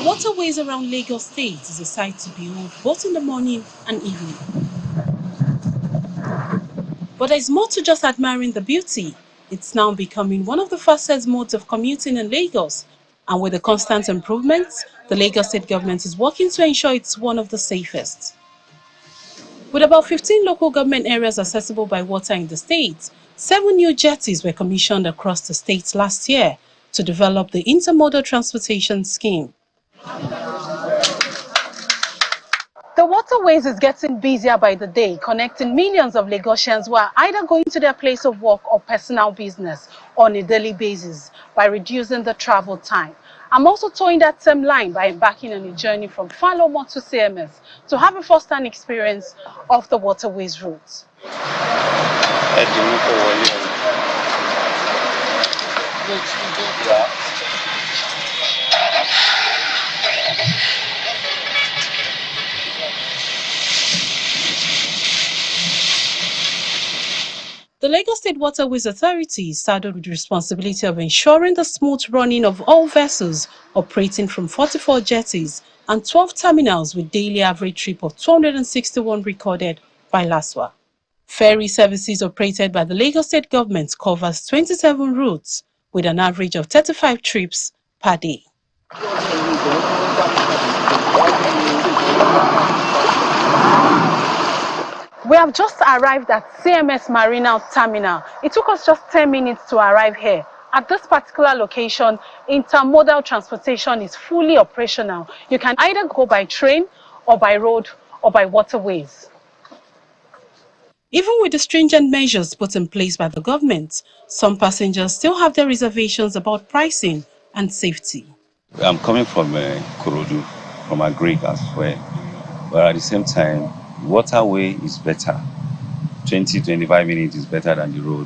The waterways around Lagos State is a sight to behold both in the morning and evening. But there's more to just admiring the beauty. It's now becoming one of the fastest modes of commuting in Lagos. And with the constant improvements, the Lagos State government is working to ensure it's one of the safest. With about 15 local government areas accessible by water in the state, 7 new jetties were commissioned across the state last year to develop the intermodal transportation scheme. The waterways is getting busier by the day, connecting millions of Lagosians who are either going to their place of work or personal business on a daily basis by reducing the travel time. I'm also towing that same line by embarking on a journey from Falomo to CMS to have a first-hand experience of the waterways route. The Lagos State Waterways Authority is saddled with the responsibility of ensuring the smooth running of all vessels operating from 44 jetties and 12 terminals with daily average trip of 261 recorded by LASWA. Ferry services operated by the Lagos State government covers 27 routes with an average of 35 trips per day. We have just arrived at CMS Marina Terminal. It took us just 10 minutes to arrive here. At this particular location, intermodal transportation is fully operational. You can either go by train or by road or by waterways. Even with the stringent measures put in place by the government, some passengers still have their reservations about pricing and safety. I'm coming from Kurodu, from Agric as well, but at the same time, waterway is better. 20-25 minutes is better than the road.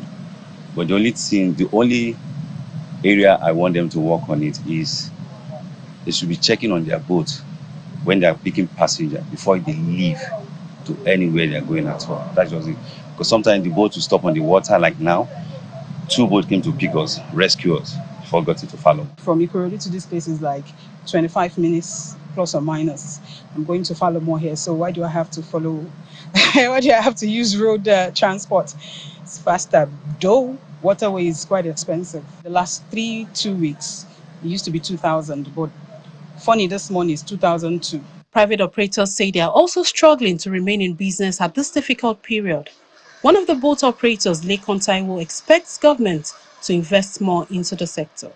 But the only area I want them to work on it is they should be checking on their boat when they are picking passengers before they leave to anywhere they are going at all. That's just it. Because sometimes the boat will stop on the water, like now. 2 boats came to pick us, rescue us, before getting to follow. From Ikorodu to this place is like 25 minutes plus or minus. I'm going to follow more here, so why do I have to follow? Why do I have to use road transport? It's faster, though waterway is quite expensive. The last 2 weeks, it used to be 2,000, but funny, this morning is 2,002. Private operators say they are also struggling to remain in business at this difficult period. One of the boat operators, Lekon Taiwo, expects government to invest more into the sector.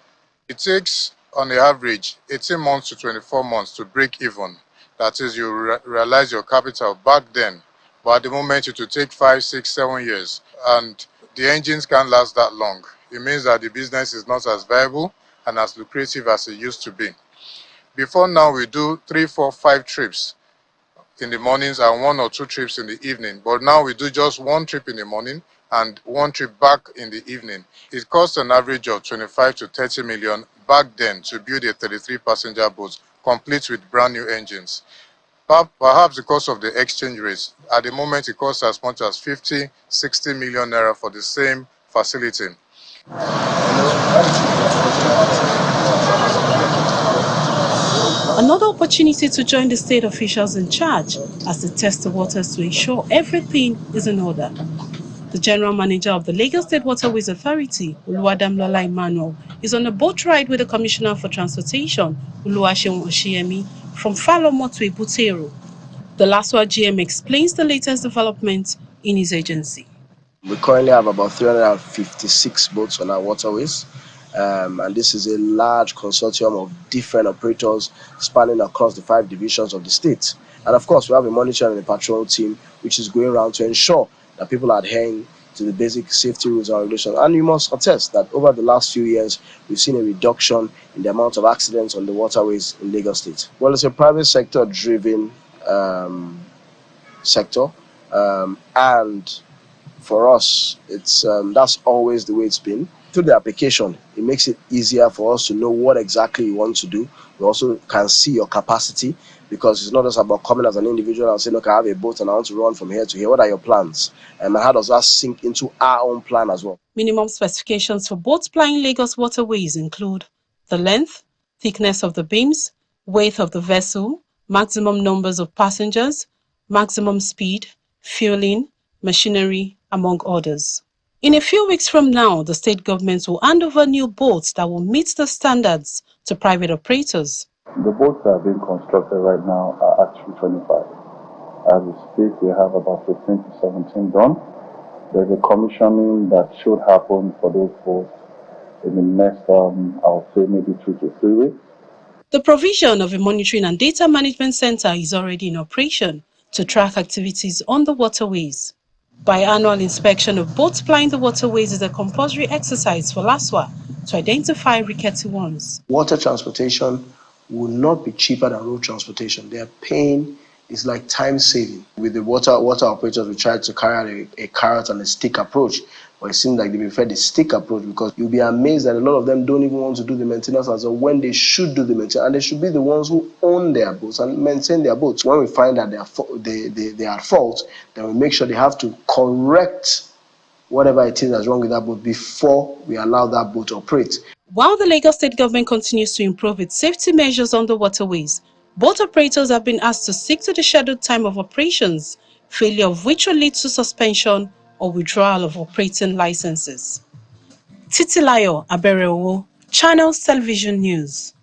It takes, on the average, 18 months to 24 months to break even. That is, you realize your capital back then. But at the moment, it will take 5, 6, 7 years. And the engines can't last that long. It means that the business is not as viable and as lucrative as it used to be. Before now, we do 3, 4, 5 trips in the mornings and 1 or 2 trips in the evening. But now we do just 1 trip in the morning and 1 trip back in the evening. It costs an average of 25 to 30 million back then to build a 33-passenger boat, complete with brand new engines. Perhaps because of the exchange rates, at the moment it costs as much as 50, 60 million naira for the same facility. Another opportunity to join the state officials in charge as they test the waters to ensure everything is in order. The general manager of the Lagos State Waterways Authority, Oluwadamlola Emmanuel, is on a boat ride with the Commissioner for Transportation, Oluwaseun Oshiemi, from Falomo to Ebutero. The LASWA GM explains the latest development in his agency. We currently have about 356 boats on our waterways. And this is a large consortium of different operators spanning across the 5 divisions of the state. And of course, we have a monitoring and a patrol team which is going around to ensure that people are adhering to the basic safety rules and regulations. And you must attest that over the last few years, we've seen a reduction in the amount of accidents on the waterways in Lagos State. Well, it's a private sector driven sector, and for us, it's that's always the way it's been. Through the application, it makes it easier for us to know what exactly you want to do. We also can see your capacity, because it's not just about coming as an individual and saying, okay, I have a boat and I want to run from here to here. What are your plans? And how does that sink into our own plan as well? Minimum specifications for boats plying Lagos waterways include the length, thickness of the beams, weight of the vessel, maximum numbers of passengers, maximum speed, fueling, machinery, among others. In a few weeks from now, the state government will hand over new boats that will meet the standards to private operators. The boats that are being constructed right now are actually 25. As we speak, we have about 15 to 17 done. There's a commissioning that should happen for those boats in the next, I'll say maybe 2 to 3 weeks. The provision of a monitoring and data management center is already in operation to track activities on the waterways. Biannual inspection of boats plying the waterways is a compulsory exercise for LASWA to identify rickety ones. Water transportation will not be cheaper than road transportation. Their pain is like time saving. With the water operators, we try to carry out a carrot and a stick approach, but it seems like they prefer the stick approach because you'll be amazed that a lot of them don't even want to do the maintenance as well when they should do the maintenance, and they should be the ones who own their boats and maintain their boats. When we find that they are at fault, then we make sure they have to correct whatever it is that's wrong with that boat before we allow that boat to operate. While the Lagos State government continues to improve its safety measures on the waterways, boat operators have been asked to stick to the scheduled time of operations, failure of which will lead to suspension or withdrawal of operating licenses. Titilayo Aberewo, Channels Television News.